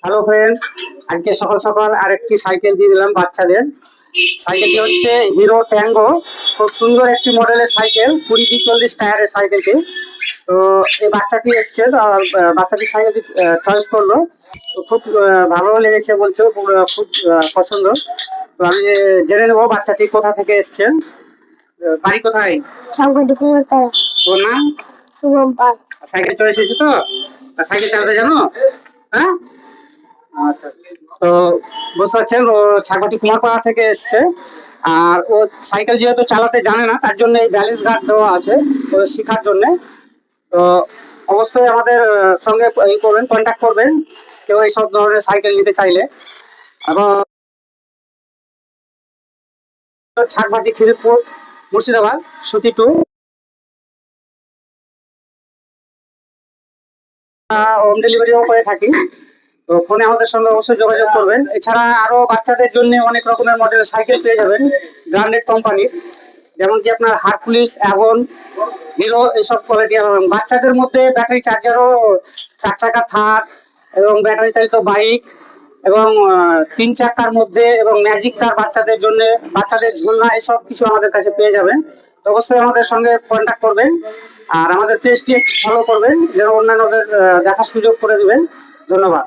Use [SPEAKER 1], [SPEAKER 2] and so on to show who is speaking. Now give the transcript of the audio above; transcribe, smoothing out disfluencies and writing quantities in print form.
[SPEAKER 1] Hello friends, আজকে সকাল সকাল আরেকটি সাইকেল দিয়ে দিলাম বাচ্চাদের। সাইকেলটি হচ্ছে হিরো ট্যাঙ্গো। খুব সুন্দর একটি মডেলের সাইকেল, 20-40 টায়ারের সাইকেলটি। তো এই বাচ্চাটি এসছে, বাচ্চাটি সাইকেলটি চয়েস করলো। তো খুব ভালো লেগেছে বলছো, খুব পছন্দ। তো আমি জেনে নেবো বাচ্চাটি কোথা থেকে এসছে, বাড়ি কোথায়। তোর নাম? সাইকেল চলে এসেছে তো? সাইকেল চালাতে জানো? হ্যাঁ, আচ্ছা। তো বুঝতে পারছেন, ও ছাগটি কুমারপাড়া থেকে এসছে। আর ও সাইকেল যেহেতু চালাতে জানে না, তার জন্য এই ব্যালেন্স গার্ড দেওয়া আছে ও শেখার জন্য। তো অবশ্যই আমাদের সঙ্গে এই করবেন, কন্ট্যাক্ট করবেন কেউ এইসব ধরনের সাইকেল নিতে চাইলে। এবং ছাগবাটি, খিদিরপুর, মুর্শিদাবাদ, সুতি টু। হোম ডেলিভারিও করে থাকি। তো ফোনে আমাদের সঙ্গে অবশ্যই যোগাযোগ করবেন। এছাড়া আরো বাচ্চাদের জন্য অনেক রকমের মডেলের সাইকেল পেয়ে যাবেন ব্র্যান্ডেড কোম্পানির, যেমন কি আপনার হারকুলিস, অ্যাভন, হিরো, এইসব কোয়ালিটি। বাচ্চাদের মধ্যে ব্যাটারি চার্জারও, 4 চাকা থার এবং ব্যাটারি চালিত বাইক, এবং 3 চাকার মধ্যে এবং ম্যাজিক কার বাচ্চাদের জন্য, বাচ্চাদের ঝুলনা, এসব কিছু আমাদের কাছে পেয়ে যাবেন। তো অবশ্যই আমাদের সঙ্গে কন্ট্যাক্ট করবেন। আর আমাদের পেজটি ফলো করবেন, যেন অন্যান্যদের দেখার সুযোগ করে দিবেন। ধন্যবাদ।